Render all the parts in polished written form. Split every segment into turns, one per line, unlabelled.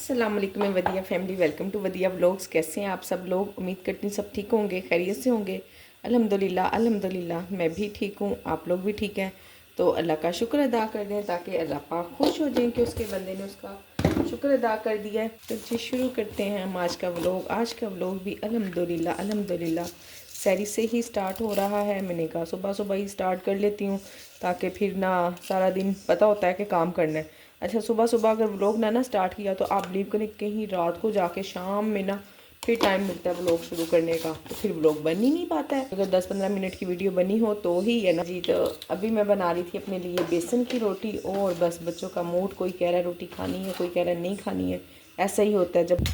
अस्सलाम वालेकुम वदिया family, welcome to वदिया vlogs. कैसे हैं आप सब लोग? उम्मीद करती हूँ सब ठीक होंगे, खैरियत से होंगे। अल्हम्दुलिल्लाह अल्हम्दुलिल्लाह मैं भी ठीक हूँ, आप लोग भी ठीक हैं। तो अल्लाह का शुक्र अदा कर दें ताकि अल्लाह पाक खुश हो जाएं कि उसके बंदे ने उसका शुक्र अदा कर दिया है। तो जी शुरू करते हैं हम आज का व्लॉग। आज का व्लॉग भी अल्हम्दुलिल्लाह अल्हम्दुलिल्लाह सैरी से ही स्टार्ट हो रहा है। मैंने कहा सुबह सुबह ही स्टार्ट कर लेती हूँ ताकि फिर ना सारा दिन पता होता है कि काम करना है। अच्छा, सुबह सुबह अगर व्लॉग ना स्टार्ट किया तो आप बिलीव करें कहीं रात को जाके शाम में ना फिर टाइम मिलता है व्लॉग शुरू करने का, तो फिर व्लॉग बन ही नहीं पाता है। अगर 10-15 मिनट की वीडियो बनी हो तो ही है ना जी। तो अभी मैं बना रही थी अपने लिए बेसन की रोटी, और बस बच्चों का मूड, कोई कह रहा है रोटी खानी है, कोई कह रहा है नहीं खानी है। ऐसा ही होता है जब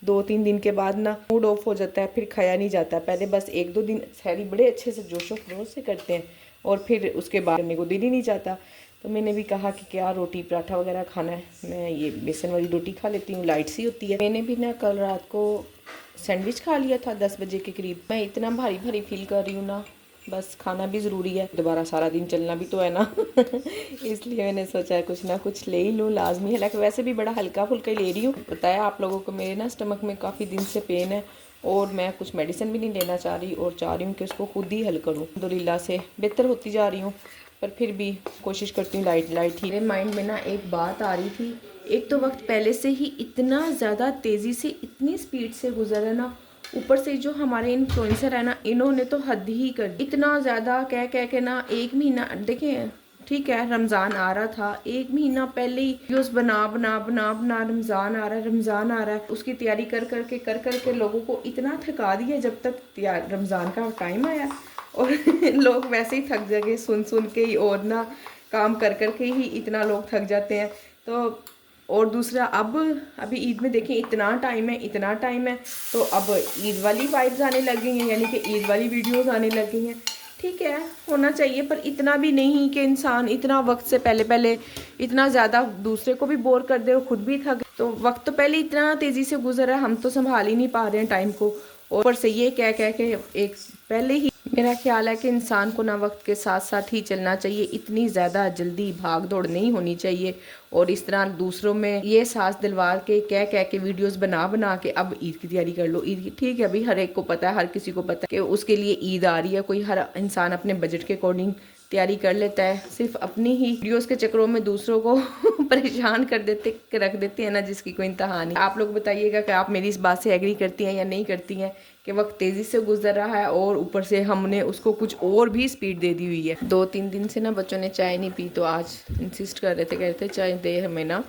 2-3 दिन के बाद ना मूड ऑफ हो जाता है, फिर खाया नहीं जाता। पहले बस 1-2 दिन सहरी बड़े अच्छे से जोशो खरोश से करते हैं और फिर उसके बाद करने को दिल ही नहीं चाहता। तो मैंने भी कहा कि क्या रोटी पराठा वगैरह खाना है, मैं ये बेसन वाली रोटी खा लेती हूँ, लाइट सी होती है। मैंने भी ना कल रात को सैंडविच खा लिया था 10 बजे के करीब। मैं इतना भारी भारी फील कर रही हूँ ना, बस खाना भी ज़रूरी है, दोबारा सारा दिन चलना भी तो है ना इसलिए मैंने सोचा कुछ ना कुछ ले ही लूँ, लाजमी है। लेकिन वैसे भी बड़ा हल्का फुल्का ही ले रही हूँ। बताया आप लोगों को मेरे ना स्टमक में काफ़ी दिन से पेन है और मैं कुछ मेडिसिन भी नहीं लेना चाह रही और चाह रही हूँ कि उसको खुद ही हल करूँ। अल्हम्दुलिल्लाह से बेहतर होती जा रही हूँ, पर फिर भी कोशिश करती हूँ लाइट ही। मेरे माइंड में ना एक बात आ रही थी, एक तो वक्त पहले से ही इतना ज़्यादा तेज़ी से इतनी स्पीड से गुजरा ना, ऊपर से जो हमारे इन्फ्लुएंसर है ना, इन्होंने तो हद ही कर दी। इतना ज़्यादा कह कह के ना, एक महीना देखें, ठीक है रमज़ान आ रहा था, 1 महीना पहले ही वीडियोस बना बना बना बना रमज़ान आ रहा है, रमज़ान आ रहा है, उसकी तैयारी कर करके लोगों को इतना थका दिया जब तक रमज़ान का टाइम आया। और लोग वैसे ही थक जाएंगे सुन के ही, और ना काम कर के ही इतना लोग थक जाते हैं। तो और दूसरा अब अभी ईद में देखें इतना टाइम है, इतना टाइम है, तो अब ईद वाली वाइब्स आने लग गई हैं, यानी कि ईद वाली वीडियोस आने लग गई हैं। ठीक है, होना चाहिए, पर इतना भी नहीं कि इंसान इतना वक्त से पहले पहले इतना ज़्यादा दूसरे को भी बोर कर दे और खुद भी थक। तो वक्त तो पहले इतना तेज़ी से गुजर रहा है, हम तो संभाल ही नहीं पा रहे हैं टाइम को। और ऊपर से ये कह कह के एक पहले ही मेरा ख्याल है कि इंसान को ना वक्त के साथ साथ ही चलना चाहिए, इतनी ज़्यादा जल्दी भाग दौड़ नहीं होनी चाहिए। और इस तरह दूसरों में ये सास दिलवा के कह कह के वीडियोस बना बना के अब ईद की तैयारी कर लो, ईद की। ठीक है, अभी हर एक को पता है, हर किसी को पता है कि उसके लिए ईद आ रही है। कोई हर इंसान अपने बजट के अकॉर्डिंग तैयारी कर लेता है, सिर्फ अपनी ही वीडियोस के चक्करों में दूसरों को परेशान कर देते रख देते हैं ना, जिसकी कोई इंतहा नहीं। आप लोग बताइएगा कि आप मेरी इस बात से एग्री करती हैं या नहीं करती हैं कि वक्त तेज़ी से गुजर रहा है और ऊपर से हमने उसको कुछ और भी स्पीड दे दी हुई है। 2-3 दिन से ना बच्चों ने चाय नहीं पी, तो आज इंसिस्ट कर रहे थे, कह रहे थे चाय दे हमें ना,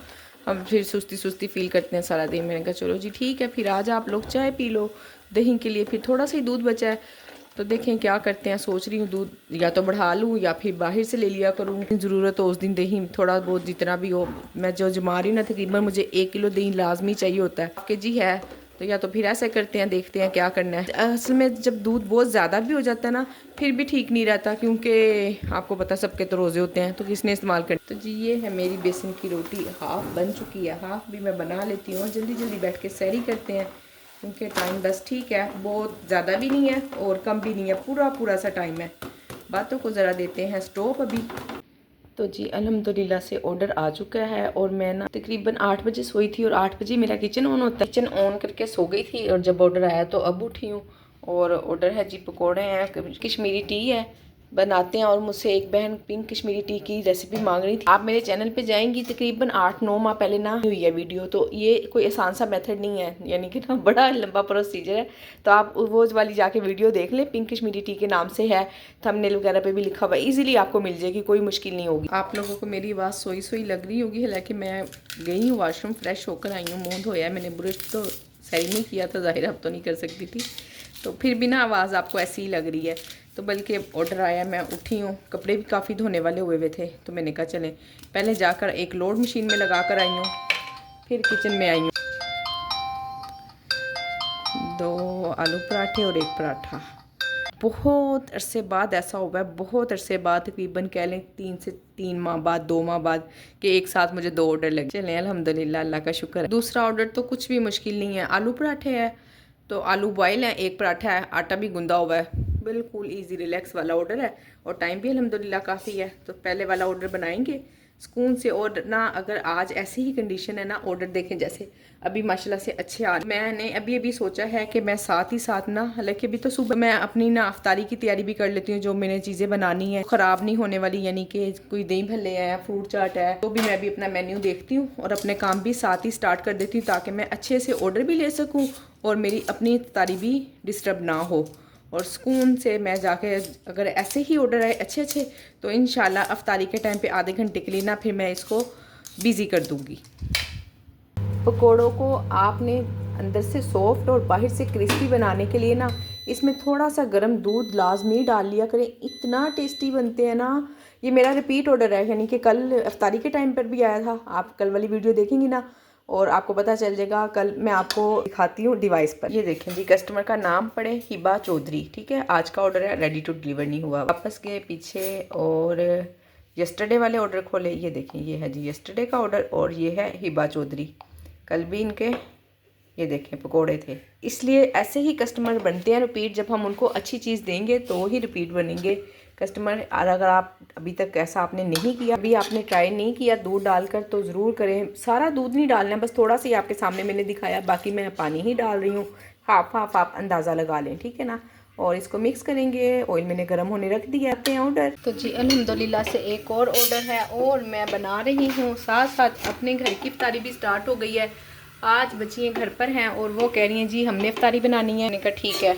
हम फिर सुस्ती सुस्ती फील करते हैं सारा दिन। मैंने कहा चलो जी ठीक है, फिर आज आप लोग चाय पी लो दही के लिए। फिर थोड़ा सा ही दूध बचा है, तो देखें क्या करते हैं। सोच रही हूँ दूध या तो बढ़ा लूँ या फिर बाहर से ले लिया करूँ, ज़रूरत हो उस दिन दही थोड़ा बहुत जितना भी हो। मैं जो जमा रही हूँ ना, तकरीबन मुझे 1 किलो दही लाजमी चाहिए होता है कि जी है। तो या तो फिर ऐसे करते हैं, देखते हैं क्या करना है। असल में जब दूध बहुत ज़्यादा भी हो जाता है ना, फिर भी ठीक नहीं रहता, क्योंकि आपको पता सबके तो रोज़े होते हैं, तो किसने इस्तेमाल करना। तो जी ये है मेरी बेसन की रोटी, हाफ़ बन चुकी है, हाफ़ भी मैं बना लेती हूँ। जल्दी जल्दी बैठ के सहरी करते हैं, क्योंकि टाइम बस ठीक है, बहुत ज़्यादा भी नहीं है और कम भी नहीं है, पूरा सा टाइम है। बातों को ज़रा देते हैं स्टॉप अभी। तो जी अल्हम्दुलिल्लाह से ऑर्डर आ चुका है, और मैं ना तकरीबन 8 बजे सोई थी और 8 बजे मेरा किचन ऑन होता है। किचन ऑन करके सो गई थी और जब ऑर्डर आया तो अब उठी हूँ। और ऑर्डर है जी पकोड़े हैं, कश्मीरी टी है, बनाते हैं। और मुझसे एक बहन पिंक कश्मीरी टी की रेसिपी मांग रही थी। आप मेरे चैनल पे जाएंगी, तकरीबन 8-9 माह पहले ना हुई है वीडियो, तो ये कोई आसान सा मेथड नहीं है, यानी कि ना बड़ा लंबा प्रोसीजर है। तो आप वो वाली जाके वीडियो देख लें, पिंक कश्मीरी टी के नाम से है, थंबनेल वगैरह पे भी लिखा हुआ है, ईजिली आपको मिल जाएगी, कोई मुश्किल नहीं होगी। आप लोगों को मेरी आवाज़ सोई सोई लग रही होगी, हालांकि मैं गई हूँ वॉशरूम, फ्रेश होकर आई हूँ, मुँह धोया मैंने, ब्रश तो सही नहीं किया था, ज़ाहिर अब तो नहीं कर सकती थी, तो फिर भी ना आवाज़ आपको ऐसी ही लग रही है। तो बल्कि ऑर्डर आया, मैं उठी हूँ, कपड़े भी काफ़ी धोने वाले हुए थे, तो मैंने कहा चलें पहले जाकर एक लोड मशीन में लगा कर आई हूँ, फिर किचन में आई हूँ। 2 आलू पराठे और 1 पराठा। बहुत अरसे बाद ऐसा हुआ है, बहुत अरसे बाद, तकरीबन कह लें 3 माह बाद, 2 माह बाद, कि एक साथ मुझे 2 ऑर्डर लगे। चलें अल्हम्दुलिल्लाह, अल्लाह का शुक्र है। दूसरा ऑर्डर तो कुछ भी मुश्किल नहीं है, आलू पराठे है, तो आलू बॉयल है, 1 पराठा है, आटा भी गूंदा हुआ है, बिल्कुल इजी रिलैक्स वाला ऑर्डर है, और टाइम भी अल्हम्दुलिल्लाह काफ़ी है। तो पहले वाला ऑर्डर बनाएंगे, सुकून से। और ना अगर आज ऐसी ही कंडीशन है ना, ऑर्डर देखें जैसे अभी माशाल्लाह से अच्छे आ, मैंने अभी सोचा है कि मैं साथ ही साथ ना, हालांकि अभी तो सुबह मैं अपनी ना अफ्तारी की तैयारी भी कर लेती हूँ, जो मैंने चीज़ें बनानी है ख़राब नहीं होने वाली, यानी कि कोई दही भल्ले है, फ्रूट चाट है, तो भी मैं भी अपना मेन्यू देखती हूँ और अपने काम भी साथ ही स्टार्ट कर देती हूँ, ताकि मैं अच्छे से ऑर्डर भी ले सकूँ और मेरी अपनी अफ्तारी भी डिस्टर्ब ना हो। और सुकून से मैं जाके अगर ऐसे ही ऑर्डर आए अच्छे अच्छे, तो इंशाल्लाह अफ्तारी के टाइम पे आधे घंटे के लिए ना फिर मैं इसको बिज़ी कर दूँगी। पकोड़ों को आपने अंदर से सॉफ्ट और बाहर से क्रिस्पी बनाने के लिए ना, इसमें थोड़ा सा गर्म दूध लाजमी डाल लिया करें, इतना टेस्टी बनते हैं ना। ये मेरा रिपीट ऑर्डर है, यानी कि कल अफ्तारी के टाइम पर भी आया था। आप कल वाली वीडियो देखेंगी ना और आपको पता चल जाएगा। कल मैं आपको दिखाती हूँ डिवाइस पर। ये देखें जी, कस्टमर का नाम पड़े हिबा चौधरी, ठीक है। आज का ऑर्डर है, रेडी टू डिलीवर नहीं हुआ। वापस गए पीछे और यस्टरडे वाले ऑर्डर खोले। ये देखें, ये है जी यस्टरडे का ऑर्डर और ये है हिबा चौधरी। कल भी इनके ये देखें पकोड़े थे। इसलिए ऐसे ही कस्टमर बनते हैं रिपीट, जब हम उनको अच्छी चीज़ देंगे तो ही रिपीट बनेंगे कस्टमर। और अगर आप अभी तक ऐसा आपने नहीं किया, अभी आपने ट्राई नहीं किया दूध डालकर, तो ज़रूर करें। सारा दूध नहीं डालना है, बस थोड़ा सा ही आपके सामने मैंने दिखाया, बाकी मैं पानी ही डाल रही हूँ। हाफ हाफ आप अंदाज़ा लगा लें, ठीक है ना। और इसको मिक्स करेंगे। ऑयल मैंने गर्म होने रख दिया। आते हैं ऑर्डर। तो जी अल्हम्दुलिल्लाह से एक और ऑर्डर है और मैं बना रही हूँ, साथ साथ अपने घर की इफ्तारी भी स्टार्ट हो गई है। आज बच्चियाँ घर पर हैं और वो कह रही हैं जी हमने इफ्तारी बनानी है। मैंने कहा ठीक है।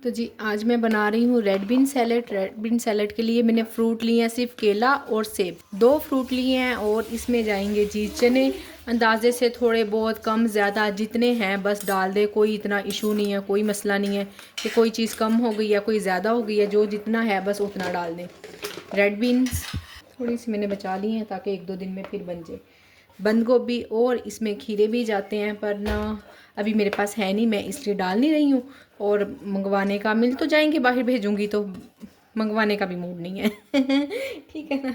तो जी आज मैं बना रही हूँ red been salad. Red been salad के लिए मैंने फ्रूट लिए हैं, सिर्फ केला और सेब, 2 फ्रूट लिए हैं। और इसमें जाएंगे जी चने, अंदाजे से थोड़े बहुत कम ज़्यादा जितने हैं बस डाल दे, कोई इतना इशू नहीं है, कोई मसला नहीं है कि कोई चीज़ कम हो गई या कोई ज़्यादा हो गई है, जो जितना है बस उतना डाल दें। रेड बीन्स थोड़ी सी मैंने बचा ली हैं ताकि 1-2 दिन में फिर बन जाए। बंद गोभी और इसमें खीरे भी जाते हैं, पर ना अभी मेरे पास है नहीं, मैं इसलिए डाल नहीं रही हूँ। और मंगवाने का मिल तो जाएंगे, बाहर भेजूँगी तो मंगवाने का भी मूड नहीं है ठीक है ना।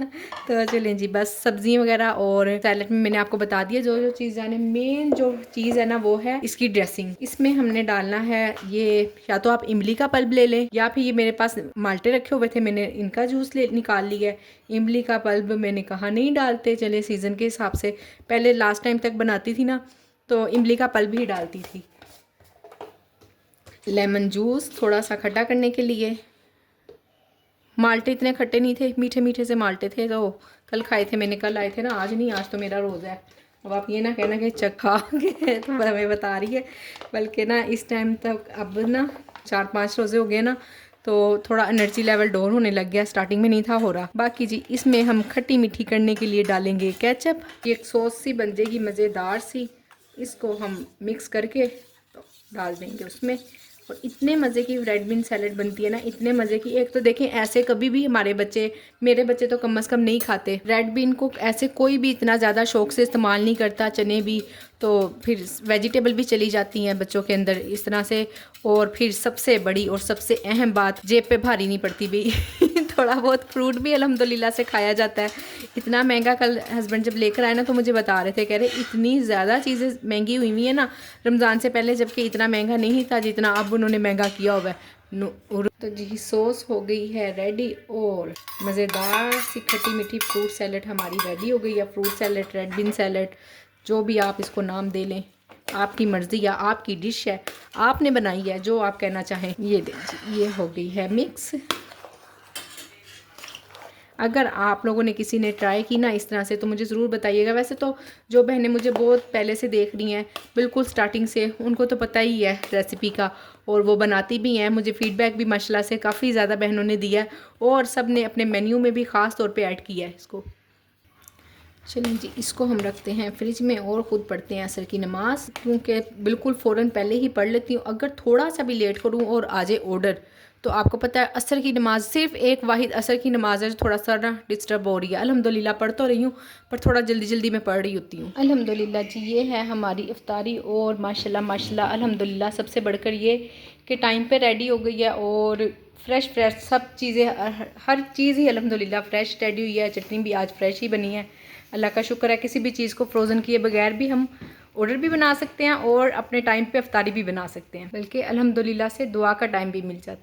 तो चलें जी, बस सब्ज़ियाँ वगैरह और सैलेड में मैंने आपको बता दिया जो जो चीज़ जाने। मेन जो चीज़ है ना वो है इसकी ड्रेसिंग। इसमें हमने डालना है ये, या तो आप इमली का पल्प ले लें, या फिर ये मेरे पास माल्टे रखे हुए थे, मैंने इनका जूस निकाल लिया है। इमली का पल्प मैंने कहा नहीं डालते, चले सीज़न के हिसाब से। पहले लास्ट टाइम तक बनाती थी ना तो इमली का पल्प ही डालती थी। लेमन जूस थोड़ा सा खट्टा करने के लिए। माल्टे इतने खट्टे नहीं थे, मीठे मीठे से माल्टे थे, तो कल खाए थे मैंने, कल आए थे ना, आज नहीं, आज तो मेरा रोज़ा है। अब आप ये ना कहना कि चखा के तो हमें बता रही है, बल्कि ना इस टाइम तक अब ना 4-5 रोज़े हो गए ना, तो थोड़ा एनर्जी लेवल डाउन होने लग गया, स्टार्टिंग में नहीं था हो रहा। बाकी जी इसमें हम खट्टी मीठी करने के लिए डालेंगे केचप। एक सॉस सी बन जाएगी मज़ेदार सी, इसको हम मिक्स करके तो डाल देंगे उसमें। और इतने मज़े की रेड बीन सैलेड बनती है ना, इतने मज़े की। एक तो देखें ऐसे कभी भी हमारे बच्चे, मेरे बच्चे तो कम से कम नहीं खाते रेड बीन को, ऐसे कोई भी इतना ज़्यादा शौक से इस्तेमाल नहीं करता। चने भी तो फिर वेजिटेबल भी चली जाती हैं बच्चों के अंदर इस तरह से। और फिर सबसे बड़ी और सबसे अहम बात, जेब पे भारी नहीं पड़ती भी थोड़ा बहुत फ्रूट भी अल्हम्दुलिल्लाह से खाया जाता है। इतना महंगा, कल हस्बैंड जब लेकर आए ना तो मुझे बता रहे थे, कह रहे इतनी ज़्यादा चीज़ें महंगी हुई हुई है ना रमज़ान से पहले, जबकि इतना महंगा नहीं था जितना अब उन्होंने महंगा किया हुआ है। तो जी सॉस हो गई है रेडी और मज़ेदार सी खट्टी मीठी फ्रूट सैलेड हमारी रेडी हो गई है। Fruit salad, red been salad, जो भी आप इसको नाम दे लें, आपकी मर्ज़ी या आपकी डिश है, आपने बनाई है, जो आप कहना चाहें। ये देखिए ये हो गई है मिक्स। अगर आप लोगों ने किसी ने ट्राई की ना इस तरह से तो मुझे ज़रूर बताइएगा। वैसे तो जो बहनें मुझे बहुत पहले से देख रही हैं बिल्कुल स्टार्टिंग से, उनको तो पता ही है रेसिपी का, और वो बनाती भी हैं। मुझे फ़ीडबैक भी माशाल्लाह से काफ़ी ज़्यादा बहनों ने दिया है और सब ने अपने मेन्यू में भी ख़ास तौर पे ऐड किया है इसको। चलिए जी इसको हम रखते हैं फ्रिज में और ख़ुद पढ़ते हैं असर की नमाज़, क्योंकि बिल्कुल फ़ौरन पहले ही पढ़ लेती हूँ। अगर थोड़ा सा भी लेट करूँ और आ जाए ऑर्डर, तो आपको पता है असर की नमाज़, सिर्फ एक वाहिद असर की नमाज़ है जो थोड़ा सा ना डिस्टर्ब हो रही है। अल्हम्दुलिल्लाह पढ़ तो रही हूँ, पर थोड़ा जल्दी जल्दी मैं पढ़ रही होती हूँ। अल्हम्दुलिल्लाह जी ये है हमारी इफ्तारी और माशाल्लाह माशाल्लाह अल्हम्दुलिल्लाह सबसे बढ़कर ये कि टाइम पे रेडी हो गई है और फ्रेश सब चीज़ें, हर चीज़ ही अल्हम्दुलिल्लाह फ्रेश रेडी हुई है। चटनी भी आज फ्रेश ही बनी है, अल्लाह का शुक्र है। किसी भी चीज़ को फ्रोज़न किए बगैर भी हम ऑर्डर भी बना सकते हैं और अपने टाइम पे इफ्तारी भी बना सकते हैं, बल्कि अल्हम्दुलिल्लाह से दुआ का टाइम भी मिल जाता है।